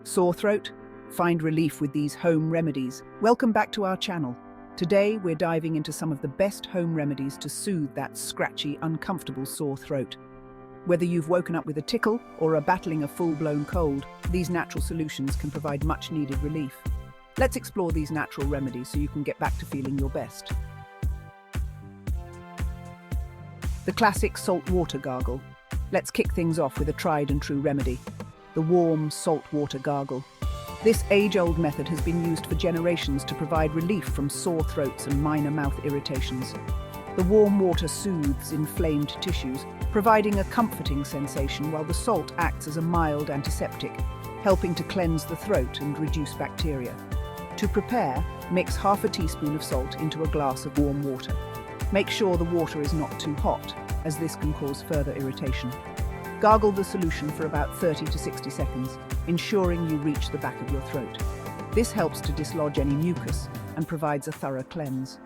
Sore throat? Find relief with these home remedies. Welcome back to our channel. Today, we're diving into some of the best home remedies to soothe that scratchy, uncomfortable sore throat. Whether you've woken up with a tickle or are battling a full-blown cold, these natural solutions can provide much-needed relief. Let's explore these natural remedies so you can get back to feeling your best. The classic salt water gargle. Let's kick things off with a tried and true remedy, the warm salt water gargle. This age-old method has been used for generations to provide relief from sore throats and minor mouth irritations. The warm water soothes inflamed tissues, providing a comforting sensation, while the salt acts as a mild antiseptic, helping to cleanse the throat and reduce bacteria. To prepare, mix half a teaspoon of salt into a glass of warm water. Make sure the water is not too hot, as this can cause further irritation. Gargle the solution for about 30 to 60 seconds, ensuring you reach the back of your throat. This helps to dislodge any mucus and provides a thorough cleanse.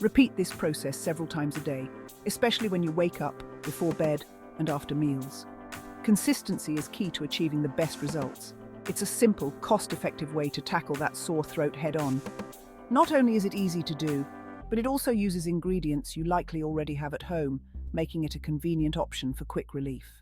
Repeat this process several times a day, especially when you wake up, before bed, and after meals. Consistency is key to achieving the best results. It's a simple, cost-effective way to tackle that sore throat head-on. Not only is it easy to do, but it also uses ingredients you likely already have at home, making it a convenient option for quick relief.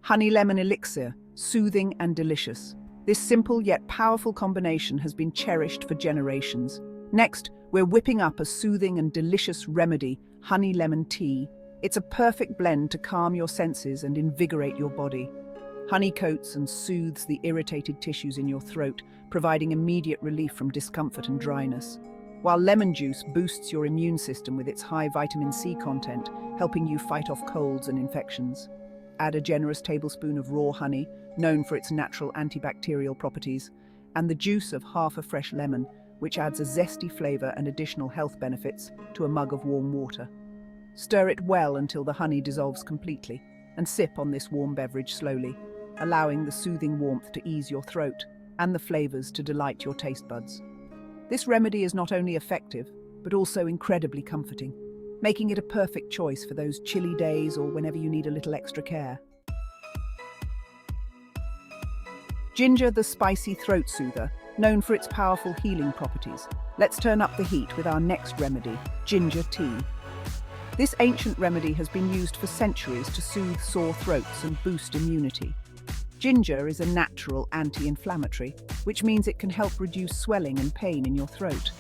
Honey lemon elixir, soothing and delicious. This simple yet powerful combination has been cherished for generations. Next, we're whipping up a soothing and delicious remedy, honey lemon tea. It's a perfect blend to calm your senses and invigorate your body. Honey coats and soothes the irritated tissues in your throat, providing immediate relief from discomfort and dryness. While lemon juice boosts your immune system with its high vitamin C content, helping you fight off colds and infections. Add a generous tablespoon of raw honey, known for its natural antibacterial properties, and the juice of half a fresh lemon, which adds a zesty flavor and additional health benefits to a mug of warm water. Stir it well until the honey dissolves completely, and sip on this warm beverage slowly, allowing the soothing warmth to ease your throat and the flavors to delight your taste buds. This remedy is not only effective, but also incredibly comforting, making it a perfect choice for those chilly days or whenever you need a little extra care. Ginger, the spicy throat soother, known for its powerful healing properties. Let's turn up the heat with our next remedy, ginger tea. This ancient remedy has been used for centuries to soothe sore throats and boost immunity. Ginger is a natural anti-inflammatory, which means it can help reduce swelling and pain in your throat.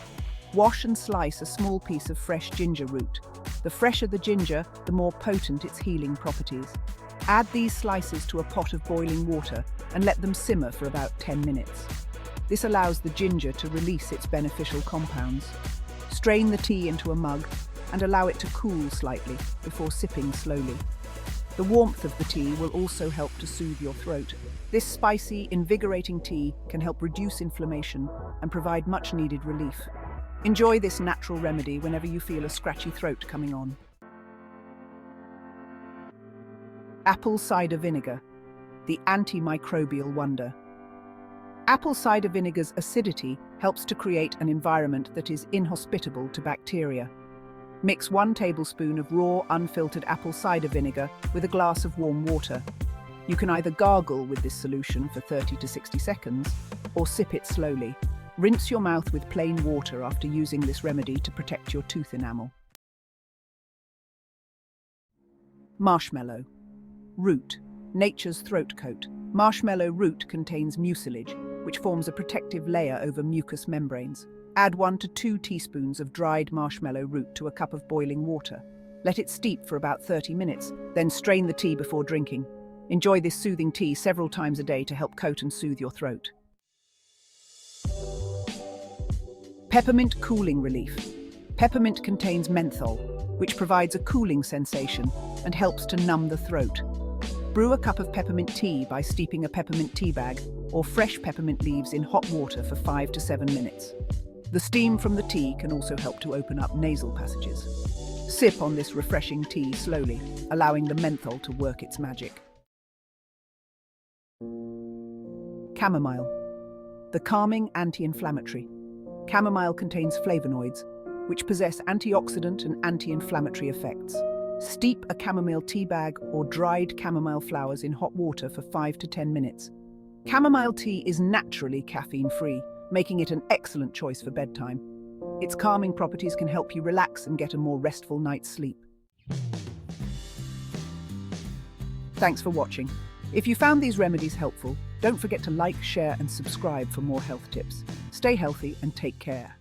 Wash and slice a small piece of fresh ginger root. The fresher the ginger, the more potent its healing properties. Add these slices to a pot of boiling water and let them simmer for about 10 minutes. This allows the ginger to release its beneficial compounds. Strain the tea into a mug and allow it to cool slightly before sipping slowly. The warmth of the tea will also help to soothe your throat. This spicy, invigorating tea can help reduce inflammation and provide much-needed relief. Enjoy this natural remedy whenever you feel a scratchy throat coming on. Apple cider vinegar, the antimicrobial wonder. Apple cider vinegar's acidity helps to create an environment that is inhospitable to bacteria. Mix 1 tablespoon of raw, unfiltered apple cider vinegar with a glass of warm water. You can either gargle with this solution for 30 to 60 seconds or sip it slowly. Rinse your mouth with plain water after using this remedy to protect your tooth enamel. Marshmallow. Root, nature's throat coat. Marshmallow root contains mucilage, which forms a protective layer over mucous membranes. Add 1 to 2 teaspoons of dried marshmallow root to a cup of boiling water. Let it steep for about 30 minutes, then strain the tea before drinking. Enjoy this soothing tea several times a day to help coat and soothe your throat. Peppermint cooling relief. Peppermint contains menthol, which provides a cooling sensation and helps to numb the throat. Brew a cup of peppermint tea by steeping a peppermint tea bag or fresh peppermint leaves in hot water for 5 to 7 minutes. The steam from the tea can also help to open up nasal passages. Sip on this refreshing tea slowly, allowing the menthol to work its magic. Chamomile, the calming anti-inflammatory. Chamomile contains flavonoids, which possess antioxidant and anti-inflammatory effects. Steep a chamomile tea bag or dried chamomile flowers in hot water for 5 to 10 minutes. Chamomile tea is naturally caffeine-free, making it an excellent choice for bedtime. Its calming properties can help you relax and get a more restful night's sleep. Thanks for watching. If you found these remedies helpful, don't forget to like, share and subscribe for more health tips. Stay healthy and take care.